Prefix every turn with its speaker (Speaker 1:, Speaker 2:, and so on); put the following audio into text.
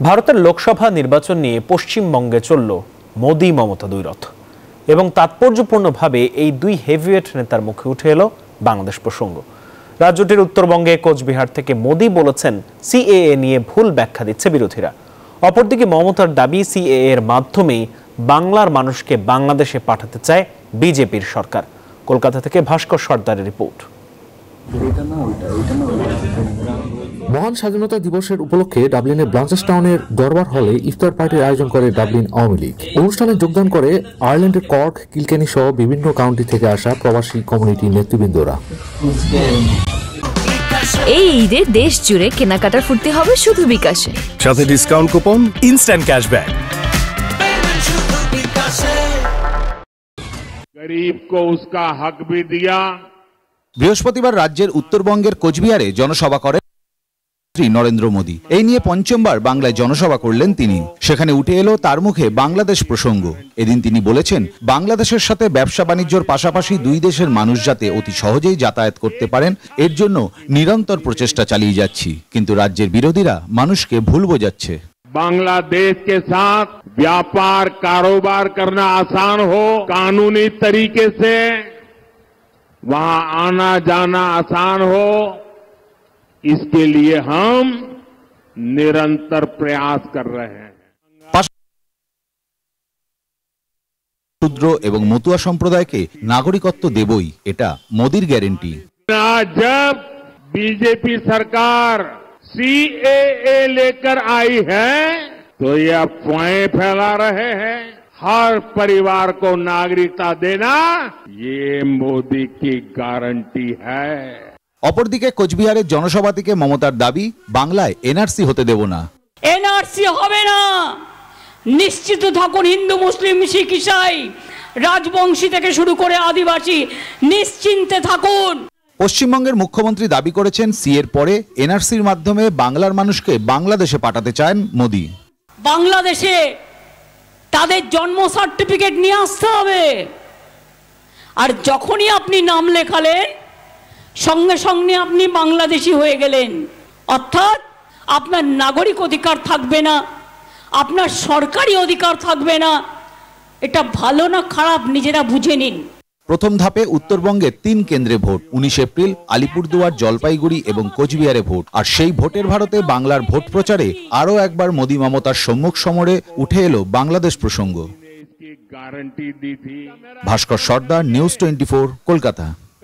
Speaker 1: ভারতের লোকসভা নির্বাচন নিয়ে পশ্চিমবঙ্গে চলল মোদি মমতা দুই রথ এবং তাৎপর্যপূর্ণভাবে এই দুই হেভিওয়েট নেতার মুখে উঠে এলো বাংলাদেশ প্রসঙ্গ। রাজ্যটির উত্তরবঙ্গে কোচবিহার থেকে মোদি বলেছেন সিএএ নিয়ে ভুল ব্যাখ্যা দিচ্ছে বিরোধীরা। অপরদিকে মমতার দাবি সিএএ এর মাধ্যমেই বাংলার মানুষকে বাংলাদেশে পাঠাতে চায় বিজেপির সরকার। কলকাতা থেকে ভাস্কর সর্দারের রিপোর্ট।
Speaker 2: মহান স্বাধীনতা দিবসের উপলক্ষে ডাবলিনের ব্লাঞ্চেস্টাউনের দরবার হলে ইফতার পার্টির আয়োজন করে ডাবলিন আওয়ামী লীগ। অনুষ্ঠানে যোগদান করে আয়ারল্যান্ডের কর্ক, কিলকেনি সহ বিভিন্ন কাউন্টি থেকে আসা প্রবাসী কমিউনিটির নেতৃবৃন্দরা।
Speaker 3: এই ঈদে দেশ জুড়ে কেনাকাটার ফুর্তি হবে শুধু বিকাশে,
Speaker 4: সাথে ডিসকাউন্ট কুপন, ইনস্ট্যান্ট ক্যাশব্যাক।
Speaker 5: गरीब को उसका हक भी दिया।
Speaker 6: বৃহস্পতিবার রাজ্যের উত্তরবঙ্গের কোচবিহারে জনসভা করেন নরেন্দ্র মোদী। এই নিয়ে পঞ্চমবার বাংলায় জনসভা করলেন তিনি। সেখানে উঠে এলো তার মুখে বাংলাদেশ প্রসঙ্গ। এদিন তিনি বলেছেন, বাংলাদেশের সাথে ব্যবসা বাণিজ্যর পাশাপাশি দুই দেশের মানুষ যাতে অতি সহজেই যাতায়াত করতে পারেন, এর জন্য নিরন্তর প্রচেষ্টা চালিয়ে যাচ্ছি। কিন্তু রাজ্যের বিরোধীরা মানুষকে ভুল বোঝাচ্ছে।
Speaker 5: बांग्लादेश के साथ व्यापार कारोबार करना आसान हो, कानूनी तरीके से वहां आना जाना आसान हो, इसके लिए हम निरंतर प्रयास कर रहे हैं।
Speaker 6: ক্ষুদ্র এবং মতুয়া সম্প্রদায়কে নাগরিকত্ব দেবই, এটা মোদির গ্যারেন্টি।
Speaker 5: जब बीजेपी सरकार सीएए लेकर आई है तो ये अफवाहें फैला रहे हैं। हर परिवार को नागरिकता देना ये मोदी की गारंटी है।
Speaker 6: অপরদিকে কোচবিহারের জনসভা থেকে মমতার দাবি, বাংলায় এনআরসি হতে দেব না।
Speaker 7: এনআরসি হবে না, নিশ্চিত থাকুন। হিন্দু, মুসলিম, শিখ, ইসাই, রাজবংশী থেকে শুরু করে আদিবাসী নিশ্চিন্তে থাকুন।
Speaker 6: পশ্চিমবঙ্গের মুখ্যমন্ত্রী দাবি করেছেন, সিএর পরে এনআরসির মাধ্যমে বাংলার মানুষকে বাংলাদেশে পাঠাতে চান মোদি।
Speaker 7: বাংলাদেশে তাদের জন্ম সার্টিফিকেট নিয়ে আসতে হবে, আর যখনই আপনি নাম লেখালেন সঙ্গে সঙ্গে আপনি বাংলাদেশি হয়ে গেলেন। অর্থাৎ আপনার নাগরিক অধিকার থাকবে না, আপনার সরকারি অধিকার থাকবে না। এটা ভালো না খারাপ নিজেরা বুঝে নিন।
Speaker 6: প্রথম ধাপে উত্তরবঙ্গের 3 কেন্দ্রে ভোট। 19 এপ্রিল আলিপুরদুয়ার, জলপাইগুড়ি এবং কোচবিহারে ভোট। আর সেই ভোটের ভারতে বাংলার ভোট প্রচারে আরও একবার মোদি মমতার সম্মুখ সমরে উঠে এলো বাংলাদেশ প্রসঙ্গ। ভাস্কর সর্দার, নিউজ 24, কলকাতা।